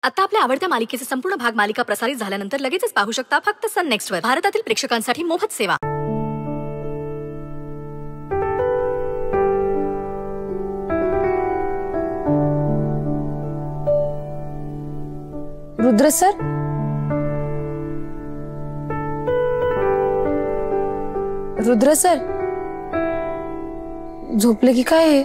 आता आपल्या आवडत्या मालिकेचे संपूर्ण भाग मालिका प्रसारित झाल्यानंतर लगेचच पाहू शकता फक्त सन नेक्स्ट वर. भारतातील प्रेक्षकांसाठी मोफत सेवा. रुद्र सर, रुद्र सर झोपले की काय आहे?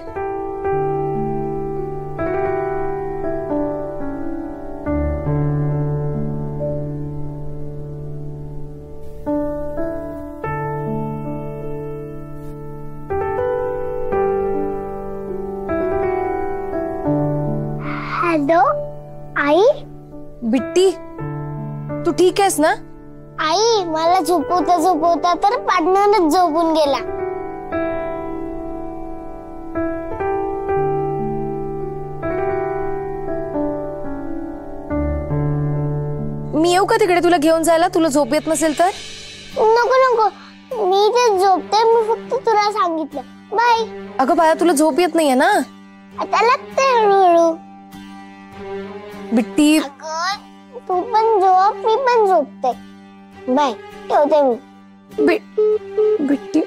हॅलो आई. बिट्टी, तू ठीक आहेस ना? आई, मला झोपवता झोपवता तर पार्टनरच झोपून गेला. मी येऊ का तिकडे तुला घेऊन जायला? तुला झोप येत नसेल तर? नको नको, मी ते झोपते. मी फक्त तुला सांगितलं. बाय. अगं बाळा, तुला झोप येत नाहीये ना? आता लागते हळूहळू. बिट्टी, तू पण झोप, मी पण झोपते. बाय, ठेवते मी. बिट्टी,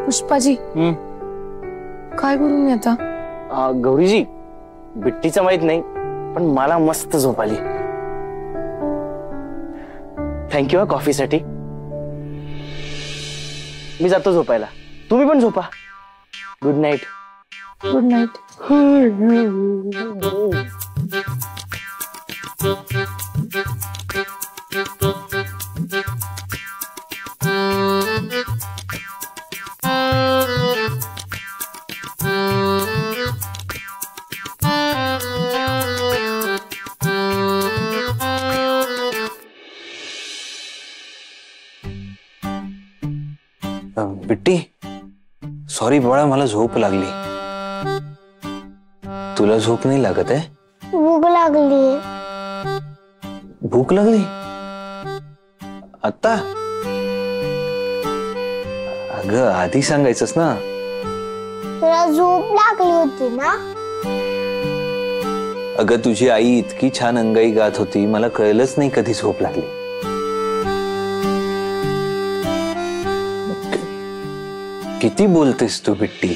पुष्पाजी काय करू मी आता? गौरीजी, बिट्टीचं माहित नाही पण मला मस्त झोप आली. थँक्यू कॉफीसाठी. मी जातो झोपायला, तुम्ही पण झोपा. Good night. Good night. Bitti, sorry बाळा, मला झोप लागली. तुला झोप नाही लागत आहे? भूक लागली. भूक लागली आता? अगं आधी सांगायचंस ना. तुला झोप लागली होती ना? अगं तुझी आई इतकी छान अंगाई गात होती, मला कळलंच नाही कधी झोप लागली. किती बोलतेस तू बिट्टी?